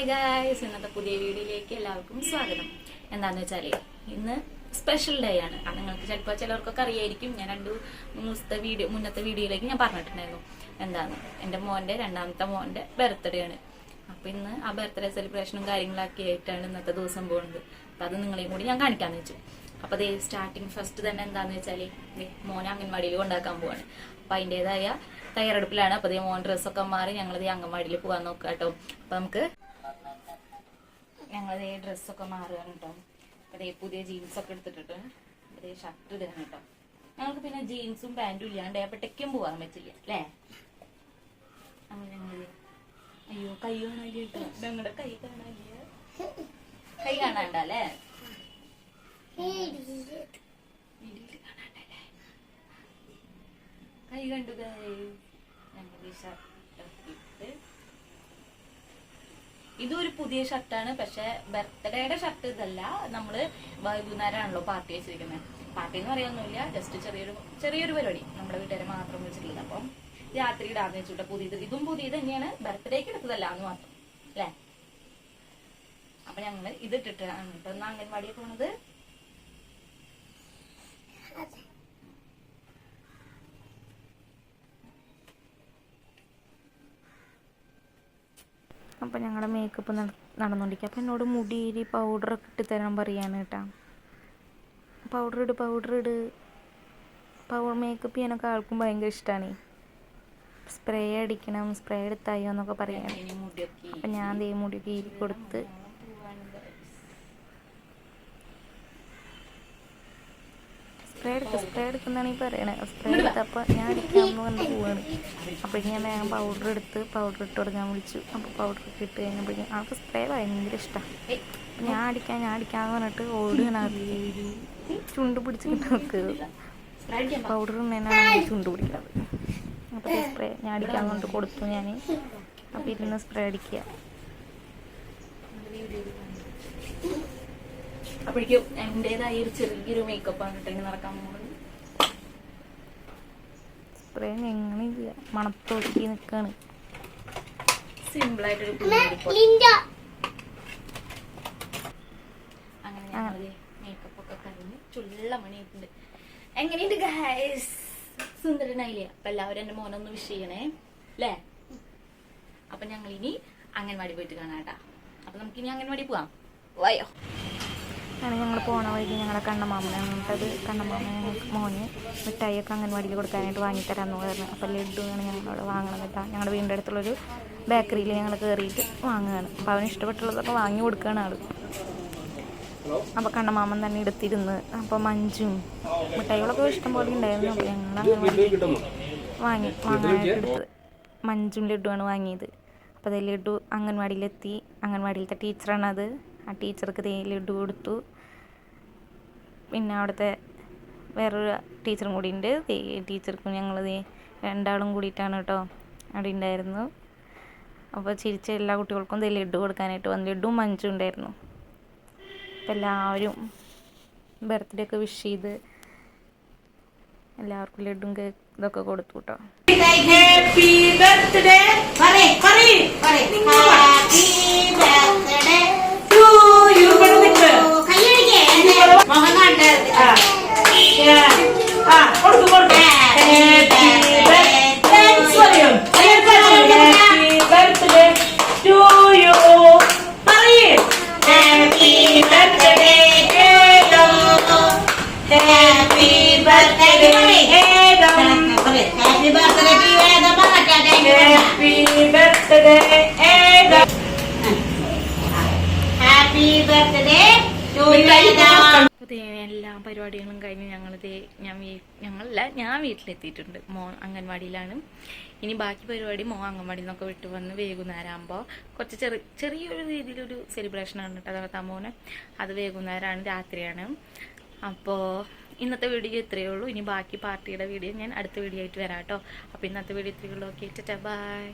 Hi guys, ഇന്നത്തെ പുതിയ വീഡിയോയിലേക്ക് എല്ലാവർക്കും സ്വാഗതം. എന്താന്ന് വെച്ചാല് ഇന്ന് സ്പെഷ്യൽ ഡേ ആണ്. അത് നിങ്ങൾക്ക് ചിലപ്പോൾ ചിലർക്കൊക്കെ അറിയായിരിക്കും. ഞാൻ മുന്നത്തെ വീഡിയോയിലേക്ക് ഞാൻ പറഞ്ഞിട്ടുണ്ടായിരുന്നു എന്താണ് എൻ്റെ രണ്ടാമത്തെ മോന്റെ ബർത്ത്ഡേ ആണ്. അപ്പൊ ഇന്ന് ആ ബർത്ത്ഡേ സെലിബ്രേഷനും കാര്യങ്ങളൊക്കെ ആയിട്ടാണ് ഇന്നത്തെ ദിവസം പോകുന്നത്. അപ്പൊ അത് നിങ്ങളെയും കൂടി ഞാൻ കാണിക്കാന്ന് വെച്ചു. അപ്പൊ അതേ സ്റ്റാർട്ടിങ് ഫസ്റ്റ് തന്നെ എന്താന്ന് വെച്ചാല് മോനെ അംഗൻവാടിയിൽ കൊണ്ടാക്കാൻ പോവാണ്. അപ്പൊ അതിൻ്റെതായ തയ്യാറെടുപ്പിലാണ്. അപ്പൊ മോൻ ഡ്രസ്സൊക്കെ മാറി ഞങ്ങളത് അംഗൻവാടിയിൽ പോകാൻ നോക്കാം കേട്ടോ. അപ്പൊ നമുക്ക് ഞങ്ങളതേ ഡ്രസ്സൊക്കെ മാറുകയാണ് കേട്ടോ. അതേ പുതിയ ജീൻസ് ഒക്കെ എടുത്തിട്ടിട്ട് അതേ ഷർട്ട് ഇടുകയാണ് കേട്ടോ. ഞങ്ങൾക്ക് പിന്നെ ജീൻസും പാന്റും ഇല്ലാണ്ട് എപ്പോഴേക്കും പോകാൻ പറ്റില്ല അല്ലേ. അങ്ങനെ അയ്യോ കൈ കാണാനില്ല കേട്ടോ. ഞങ്ങളുടെ കൈ കാണാനില്ല, കൈ കാണാണ്ടല്ലേ, കൈ കണ്ടു. ഞങ്ങളുടെ ഷർട്ട് ഇതൊരു പുതിയ ഷർട്ടാണ്. പക്ഷെ ബർത്ത്ഡേയുടെ ഷർട്ട് ഇതല്ല. നമ്മള് വൈകുന്നേരമാണല്ലോ പാർട്ടി വെച്ചിരിക്കുന്നത്. പാർട്ടി എന്ന് പറയാനൊന്നുമില്ല, ജസ്റ്റ് ചെറിയൊരു പരിപാടി നമ്മുടെ വീട്ടുകാരെ മാത്രം വെച്ചിട്ടുള്ളത്. അപ്പം രാത്രി ഇടാന്ന് വെച്ചിട്ട് പുതിയത്, ഇതും പുതിയത് തന്നെയാണ്, ബർത്ത്ഡേക്ക് എടുത്തതല്ല എന്ന് മാത്രം അല്ലേ. അപ്പൊ ഞങ്ങള് ഇതിട്ടിട്ടാണ് കേട്ടോ ഇന്ന് അംഗൻവാടിയിൽ പോണത്. അപ്പം ഞങ്ങളുടെ മേക്കപ്പ് നടന്നുകൊണ്ടിരിക്കുക. അപ്പം എന്നോട് മുടിയിൽ പൗഡറൊക്കെ ഇട്ട് തരാൻ പറയാണ് കേട്ടോ. പൗഡർ ഇട് മേക്കപ്പ് ചെയ്യാനൊക്കെ ആൾക്കും ഭയങ്കര ഇഷ്ടമാണ്. സ്പ്രേ അടിക്കണം, സ്പ്രേ എടുത്തായോ എന്നൊക്കെ പറയാണ്. അപ്പം ഞാൻ ദേ മുടിയൊക്കെ ഈരി കൊടുത്ത് സ്പ്രേ എടുക്കുന്നതാണ് ഈ പറയണേ. സ്പ്രേ എടുത്തപ്പോൾ ഞാൻ അടിക്കാമെന്ന് പറഞ്ഞ് പോവാണ്. അപ്പോഴേക്കും ഞാൻ വേഗം പൗഡർ ഇട്ട് കൊടുക്കാൻ വിളിച്ചു. അപ്പോൾ പൗഡറൊക്കെ ഇട്ട് കഴിഞ്ഞപ്പോഴേക്കും ആൾക്ക് സ്പ്രേ ഭയങ്കര ഇഷ്ടമാണ്. ഞാൻ അടിക്കാമെന്ന് പറഞ്ഞിട്ട് ഓടുകയാണ്. ചുണ്ട് പിടിച്ചിട്ട് നോക്കുക. പൗഡർ ഇടുന്നതിനാണ് ചുണ്ട് പിടിക്കുന്നത്. അപ്പോൾ സ്പ്രേ ഞാൻ അടിക്കാമെന്ന് പറഞ്ഞിട്ട് കൊടുത്തു ഞാൻ. അപ്പോൾ ഇരുന്ന് സ്പ്രേ അടിക്കുക. അപ്പോഴേക്കും എന്റേതായ ഒരു ചെറിയൊരു മേക്കപ്പാണ് കേട്ടോ ഇങ്ങനെ നടക്കാൻ പോകുന്നത്. സ്പ്രേ എങ്ങനെ മണത്തോക്കി നിൽക്കാണ്. സിമ്പിളായിട്ടൊരു അങ്ങനെ മേക്കപ്പ് ഒക്കെ കഴിഞ്ഞ് ചുള്ള മണിയിട്ടുണ്ട്. എങ്ങനെയുണ്ട് ഗൈസ്? സുന്ദരനായില്ലേ? അപ്പൊ എല്ലാവരും എന്റെ മോനൊന്ന് വിഷ് ചെയ്യണേ അല്ലേ. അപ്പൊ ഞങ്ങളിനി അംഗൻവാടി പോയിട്ട് കാണാട്ടാ. അപ്പൊ നമുക്കിനി അംഗൻവാടി പോവാം, വായോ. അങ്ങനെ ഞങ്ങൾ പോണ വഴിക്ക് ഞങ്ങളുടെ കണ്ണമാമനാണ്. മോന് മിഠായിയൊക്കെ അംഗൻവാടിയിൽ കൊടുക്കാനായിട്ട് വാങ്ങിത്തരാമെന്ന് പറഞ്ഞു. അപ്പോൾ ലഡുവാണ് ഞങ്ങളവിടെ വാങ്ങണത് കേട്ടോ. ഞങ്ങളുടെ വീടിൻ്റെ അടുത്തുള്ളൊരു ബേക്കറിയിൽ ഞങ്ങൾ കയറിയിട്ട് വാങ്ങുകയാണ്. അപ്പോൾ അവന് ഇഷ്ടപ്പെട്ടുള്ളതൊക്കെ വാങ്ങി കൊടുക്കുകയാണ് ആൾ. അപ്പോൾ കണ്ണമാമൻ തന്നെ എടുത്തിരുന്ന് അപ്പോൾ മഞ്ചും മിഠായികളൊക്കെ ഇഷ്ടംപോലെ ഉണ്ടായിരുന്നു. അപ്പോൾ ഞങ്ങൾ അംഗൻവാടിയിൽ വാങ്ങാനായിട്ട് എടുത്തത് മഞ്ചും ലഡുവാണ് വാങ്ങിയത്. അപ്പോൾ അതേ ലഡു അംഗൻവാടിയിലെത്തി. അംഗൻവാടിയിലത്തെ ടീച്ചറാണത്. ആ ടീച്ചർക്ക് ലഡു കൊടുത്തു. പിന്നെ അവിടുത്തെ വേറൊരു ടീച്ചറും കൂടി ഉണ്ട്. ടീച്ചർക്കും ഞങ്ങൾ രണ്ടാളും കൂടിയിട്ടാണ് കേട്ടോ അവിടെ ഉണ്ടായിരുന്നു. അപ്പോൾ ചിരിച്ച എല്ലാ കുട്ടികൾക്കും ലഡു കൊടുക്കാനായിട്ട് വന്നു. ലഡുവും മഞ്ചും ഉണ്ടായിരുന്നു. അപ്പം എല്ലാവരും ബർത്ത്ഡേ ഒക്കെ വിഷ് ചെയ്ത് എല്ലാവർക്കും ലഡും ഇതൊക്കെ കൊടുത്തു കേട്ടോ. എല്ലാ പരിപാടികളും കഴിഞ്ഞ് ഞാൻ വീട്ടിലെത്തിയിട്ടുണ്ട്. മോൻ അംഗൻവാടിയിലാണ്. ഇനി ബാക്കി പരിപാടി മോൻ അംഗൻവാടിയിൽ നിന്നൊക്കെ വിട്ട് വന്ന് വൈകുന്നേരം ആകുമ്പോൾ കുറച്ച് ചെറിയൊരു രീതിയിലൊരു സെലിബ്രേഷനാണ് കേട്ടോ അതൊക്കെ മോന്. അത് വൈകുന്നേരമാണ്, രാത്രിയാണ്. അപ്പോൾ ഇന്നത്തെ വീഡിയോ ഇത്രയേ ഉള്ളൂ. ഇനി ബാക്കി പാർട്ടിയുടെ വീഡിയോ ഞാൻ അടുത്ത വീഡിയോ ആയിട്ട് വരാം കേട്ടോ. അപ്പോൾ ഇന്നത്തെ വീഡിയോ ഇത്രയേ ഉള്ളൂ. Okay, by.